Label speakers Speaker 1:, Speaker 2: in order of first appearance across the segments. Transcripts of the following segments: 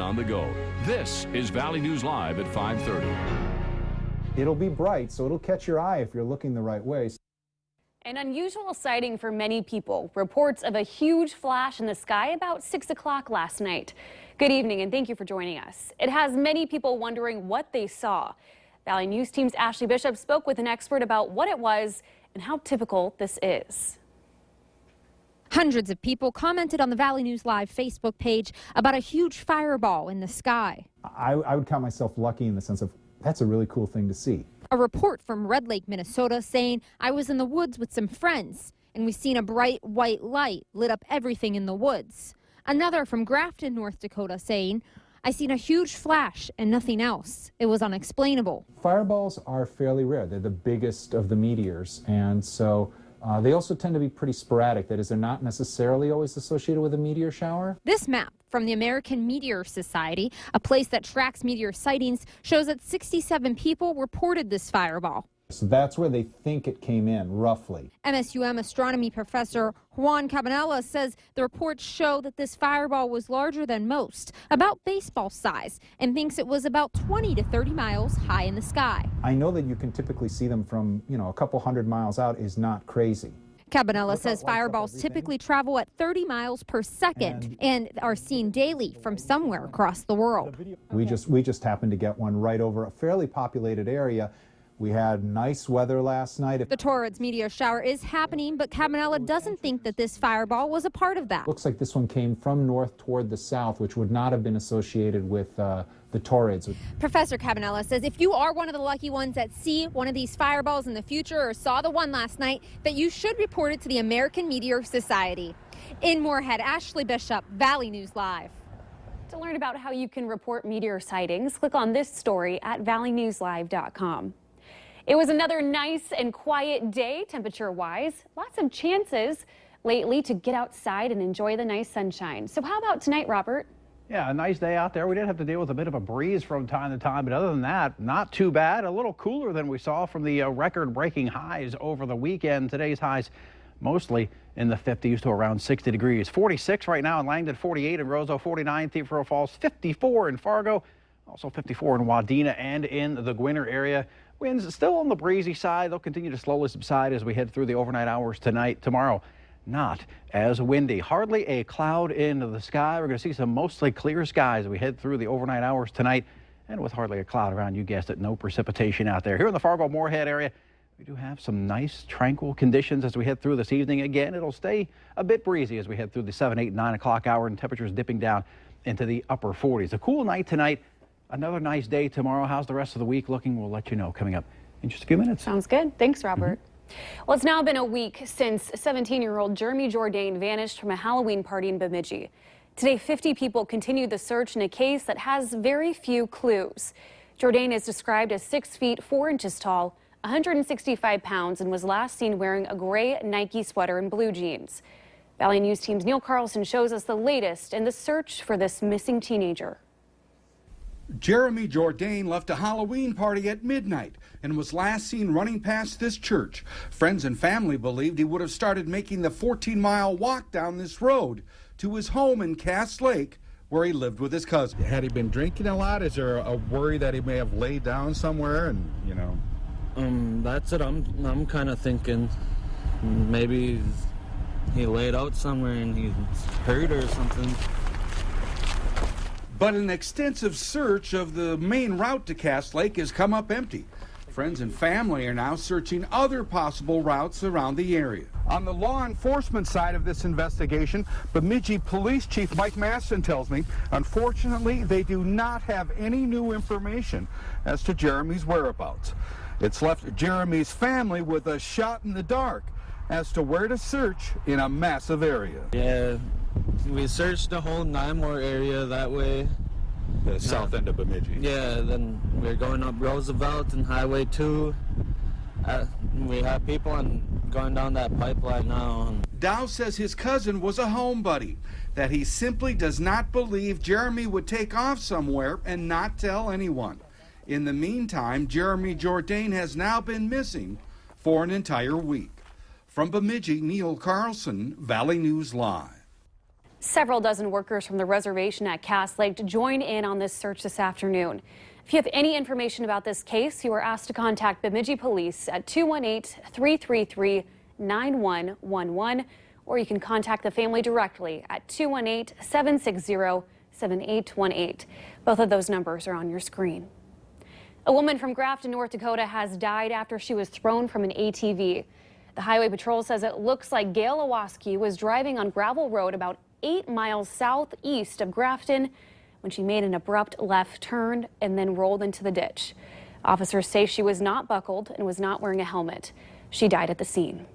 Speaker 1: on the go. This is Valley News Live at 5:30.
Speaker 2: It'll be bright, so it'll catch your eye if you're looking the right way.
Speaker 3: An unusual sighting for many people. Reports of a huge flash in the sky about 6 o'clock last night. Good evening and thank you for joining us. It has many people wondering what they saw. Valley News Team's Ashley Bishop spoke with an expert about what it was and how typical this is.
Speaker 4: Hundreds of people commented on the Valley News Live Facebook page about a huge fireball in the sky.
Speaker 2: I would count myself lucky in the sense of that's a really cool thing to see.
Speaker 4: A report from Red Lake, Minnesota saying, I was in the woods with some friends and we seen a bright white light lit up everything in the woods. Another from Grafton, North Dakota saying, I seen a huge flash and nothing else. It was unexplainable.
Speaker 2: Fireballs are fairly rare. They're the biggest of the meteors, and so they also tend to be pretty sporadic. That is, they're not necessarily always associated with a meteor shower.
Speaker 4: This map from the American Meteor Society, a place that tracks meteor sightings, shows that 67 people reported this fireball.
Speaker 2: So that's where they think it came in, roughly.
Speaker 4: MSUM astronomy professor Juan Cabanela says the reports show that this fireball was larger than most, about baseball size, and thinks it was about 20 to 30 miles high in the sky.
Speaker 2: I know that you can typically see them from, a couple hundred miles out is not crazy.
Speaker 4: Cabanela says fireballs typically travel at 30 miles per second and are seen daily from somewhere across the world.
Speaker 2: We just happened to get one right over a fairly populated area. We had nice weather last night.
Speaker 4: The Torrids meteor shower is happening, but Cabanela doesn't think that this fireball was a part of that.
Speaker 2: Looks like this one came from north toward the south, which would not have been associated with the Torrids.
Speaker 4: Professor Cabanela says if you are one of the lucky ones that see one of these fireballs in the future or saw the one last night, that you should report it to the American Meteor Society. In Moorhead, Ashley Bishop, Valley News Live.
Speaker 3: To learn about how you can report meteor sightings, click on this story at valleynewslive.com. It was another nice and quiet day, temperature-wise. Lots of chances lately to get outside and enjoy the nice sunshine. So how about tonight, Robert?
Speaker 5: Yeah, a nice day out there. We did have to deal with a bit of a breeze from time to time, but other than that, not too bad. A little cooler than we saw from the record-breaking highs over the weekend. Today's highs mostly in the 50s to around 60 degrees. 46 right now in Langdon, 48 in Roseau, 49 Thief River Falls, 54 in Fargo, also 54 in Wadena and in the Gwinner area. Winds still on the breezy side. They'll continue to slowly subside as we head through the overnight hours tonight. Tomorrow, not as windy. Hardly a cloud in the sky. We're going to see some mostly clear skies as we head through the overnight hours tonight. And with hardly a cloud around, you guessed it, no precipitation out there. Here in the Fargo-Moorhead area, we do have some nice, tranquil conditions as we head through this evening. Again, it'll stay a bit breezy as we head through the 7, 8, 9 o'clock hour, and temperatures dipping down into the upper 40s. A cool night tonight. Another nice day tomorrow. How's the rest of the week looking? We'll let you know coming up in just a few minutes.
Speaker 3: Sounds good. Thanks, Robert. Well, it's now been a week since 17-year-old Jeremy Jourdain vanished from a Halloween party in Bemidji. Today, 50 people continued the search in a case that has very few clues. Jourdain is described as 6 feet 4 inches tall, 165 pounds, and was last seen wearing a gray Nike sweater and blue jeans. Valley News Team's Neil Carlson shows us the latest in the search for this missing teenager.
Speaker 6: Jeremy Jourdain left a Halloween party at midnight and was last seen running past this church. Friends and family believed he would have started making the 14-mile walk down this road to his home in Cass Lake, where he lived with his cousin.
Speaker 7: Had he been drinking a lot? Is there a worry that he may have laid down somewhere and,
Speaker 8: That's it. I'm kind of thinking maybe he laid out somewhere and he's hurt or something.
Speaker 6: But an extensive search of the main route to Cass Lake has come up empty. Friends and family are now searching other possible routes around the area. On the law enforcement side of this investigation, Bemidji Police Chief Mike Maston tells me, unfortunately, they do not have any new information as to Jeremy's whereabouts. It's left Jeremy's family with a shot in the dark as to where to search in a massive area.
Speaker 8: Yeah, we searched the whole Nymore area that way.
Speaker 7: The south end of Bemidji.
Speaker 8: Yeah, then we're going up Roosevelt and Highway 2. We have people going down that pipeline now.
Speaker 6: Dow says his cousin was a home buddy, that he simply does not believe Jeremy would take off somewhere and not tell anyone. In the meantime, Jeremy Jourdain has now been missing for an entire week. From Bemidji, Neil Carlson, Valley News Live.
Speaker 3: Several dozen workers from the reservation at Cass Lake to join in on this search this afternoon. If you have any information about this case, you are asked to contact Bemidji Police at 218-333-9111, or you can contact the family directly at 218-760-7818. Both of those numbers are on your screen. A woman from Grafton, North Dakota has died after she was thrown from an ATV. The Highway Patrol says it looks like Gail Owoski was driving on gravel road about 8 miles southeast of Grafton when she made an abrupt left turn and then rolled into the ditch. Officers say she was not buckled and was not wearing a helmet. She died at the scene.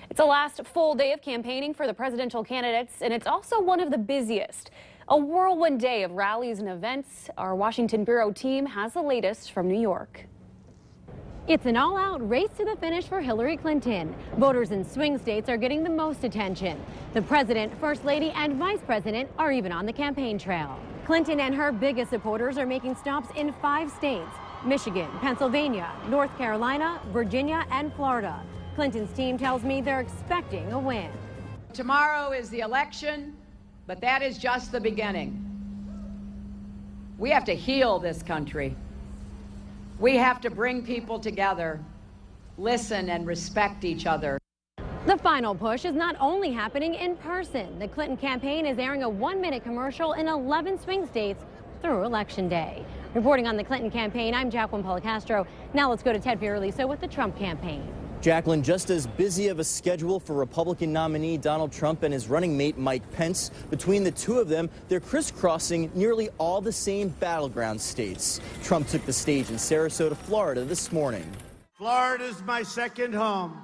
Speaker 3: It's the last full day of campaigning for the presidential candidates, and it's also one of the busiest. A whirlwind day of rallies and events. Our Washington Bureau team has the latest from New York.
Speaker 9: It's an all-out race to the finish for Hillary Clinton. Voters in swing states are getting the most attention. The president, first lady, and vice president are even on the campaign trail. Clinton and her biggest supporters are making stops in 5 states: Michigan, Pennsylvania, North Carolina, Virginia, and Florida. Clinton's team tells me they're expecting a win.
Speaker 10: Tomorrow is the election, but that is just the beginning. We have to heal this country. We have to bring people together, listen and respect each other.
Speaker 9: The final push is not only happening in person. The Clinton campaign is airing a 1-minute commercial in 11 swing states through Election Day. Reporting on the Clinton campaign, I'm Jacqueline Policastro. Now let's go to Ted Fioraliso with the Trump campaign.
Speaker 11: Jacqueline, just as busy of a schedule for Republican nominee Donald Trump and his running mate Mike Pence. Between the two of them, they're crisscrossing nearly all the same battleground states. Trump took the stage in Sarasota, Florida this morning.
Speaker 12: Florida's my second home,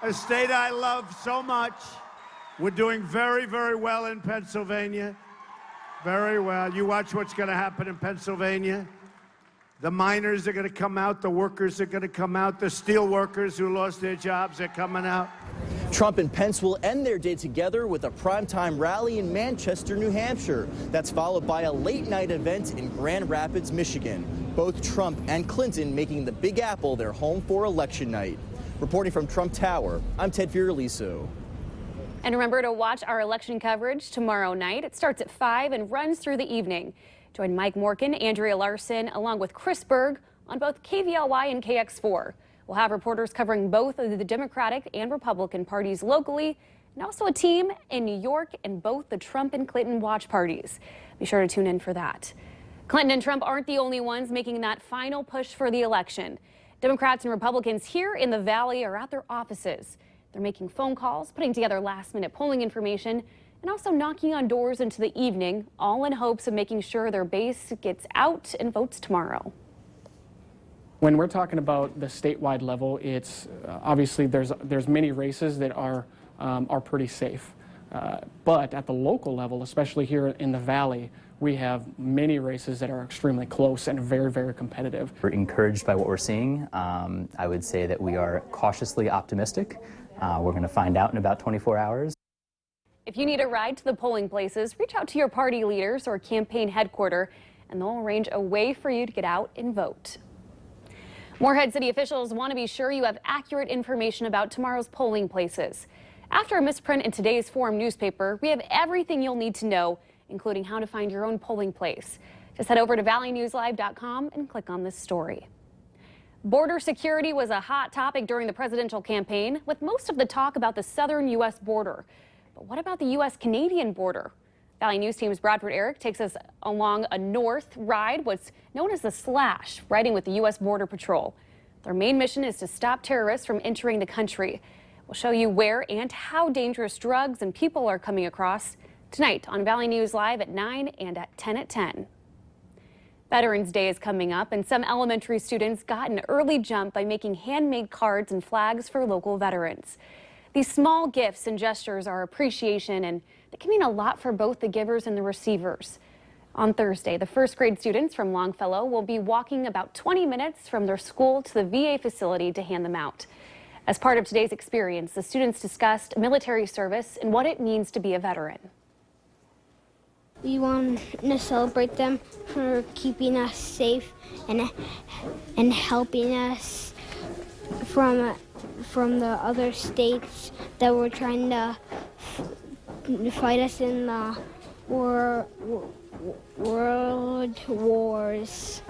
Speaker 12: a state I love so much. We're doing very, very well in Pennsylvania. Very well. You watch what's going to happen in Pennsylvania. The miners are going to come out. The workers are going to come out. The steel workers who lost their jobs are coming out.
Speaker 11: Trump and Pence will end their day together with a primetime rally in Manchester, New Hampshire. That's followed by a late-night event in Grand Rapids, Michigan. Both Trump and Clinton making the Big Apple their home for election night. Reporting from Trump Tower, I'm Ted Fioraliso.
Speaker 3: And remember to watch our election coverage tomorrow night. It starts at 5 and runs through the evening. Join Mike Morkin, Andrea Larson, along with Chris Berg on both KVLY and KX4. We'll have reporters covering both of the Democratic and Republican parties locally, and also a team in New York and both the Trump and Clinton watch parties. Be sure to tune in for that. Clinton and Trump aren't the only ones making that final push for the election. Democrats and Republicans here in the Valley are at their offices. They're making phone calls, putting together last-minute polling information, and also knocking on doors into the evening, all in hopes of making sure their base gets out and votes tomorrow.
Speaker 13: When we're talking about the statewide level, it's obviously there's many races that are pretty safe. But at the local level, especially here in the Valley, we have many races that are extremely close and very, very competitive.
Speaker 14: We're encouraged by what we're seeing. I would say that we are cautiously optimistic. We're going to find out in about 24 hours.
Speaker 3: If you need a ride to the polling places, reach out to your party leaders or campaign headquarters, and they'll arrange a way for you to get out and vote. Moorhead City officials want to be sure you have accurate information about tomorrow's polling places. After a misprint in today's Forum newspaper, we have everything you'll need to know, including how to find your own polling place. Just head over to valleynewslive.com and click on this story. Border security was a hot topic during the presidential campaign, with most of the talk about the southern U.S. border. But what about the U.S.-Canadian border? Valley News Team's Bradford Eric takes us along a north ride, what's known as the Slash, riding with the U.S. Border Patrol. Their main mission is to stop terrorists from entering the country. We'll show you where and how dangerous drugs and people are coming across tonight on Valley News Live at 9 and at 10 at 10. Veterans Day is coming up, and some elementary students got an early jump by making handmade cards and flags for local veterans. These small gifts and gestures are appreciation, and they can mean a lot for both the givers and the receivers. On Thursday, the first grade students from Longfellow will be walking about 20 minutes from their school to the VA facility to hand them out. As part of today's experience, the students discussed military service and what it means to be a veteran.
Speaker 15: We want to celebrate them for keeping us safe and helping us from the other states that were trying to fight us in the world wars.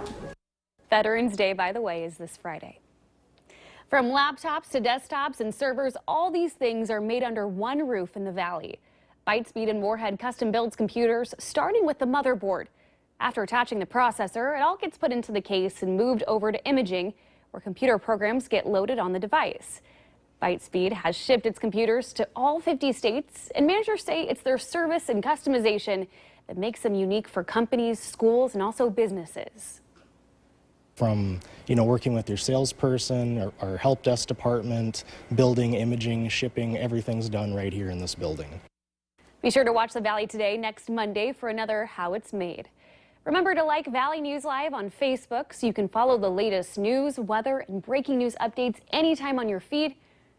Speaker 3: Veterans Day, by the way, is this Friday. From laptops to desktops and servers, all these things are made under one roof in the Valley. Bytespeed and Moorhead custom builds computers, starting with the motherboard. After attaching the processor, it all gets put into the case and moved over to imaging, where computer programs get loaded on the device. Bytespeed has shipped its computers to all 50 states, and managers say it's their service and customization that makes them unique for companies, schools, and also businesses.
Speaker 16: From, working with your salesperson, our help desk department, building, imaging, shipping, everything's done right here in this building.
Speaker 3: Be sure to watch the Valley Today next Monday for another How It's Made. Remember to like Valley News Live on Facebook so you can follow the latest news, weather, and breaking news updates anytime on your feed.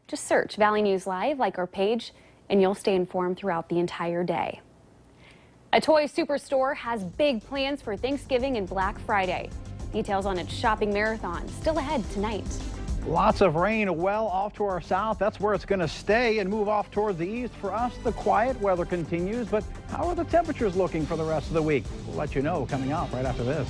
Speaker 3: Just search Valley News Live, like our page, and you'll stay informed throughout the entire day. A toy superstore has big plans for Thanksgiving and Black Friday. Details on its shopping marathon still ahead tonight.
Speaker 5: Lots of rain well off to our south. That's where it's going to stay and move off toward the east. For us, the quiet weather continues, but how are the temperatures looking for the rest of the week? We'll let you know coming up right after this.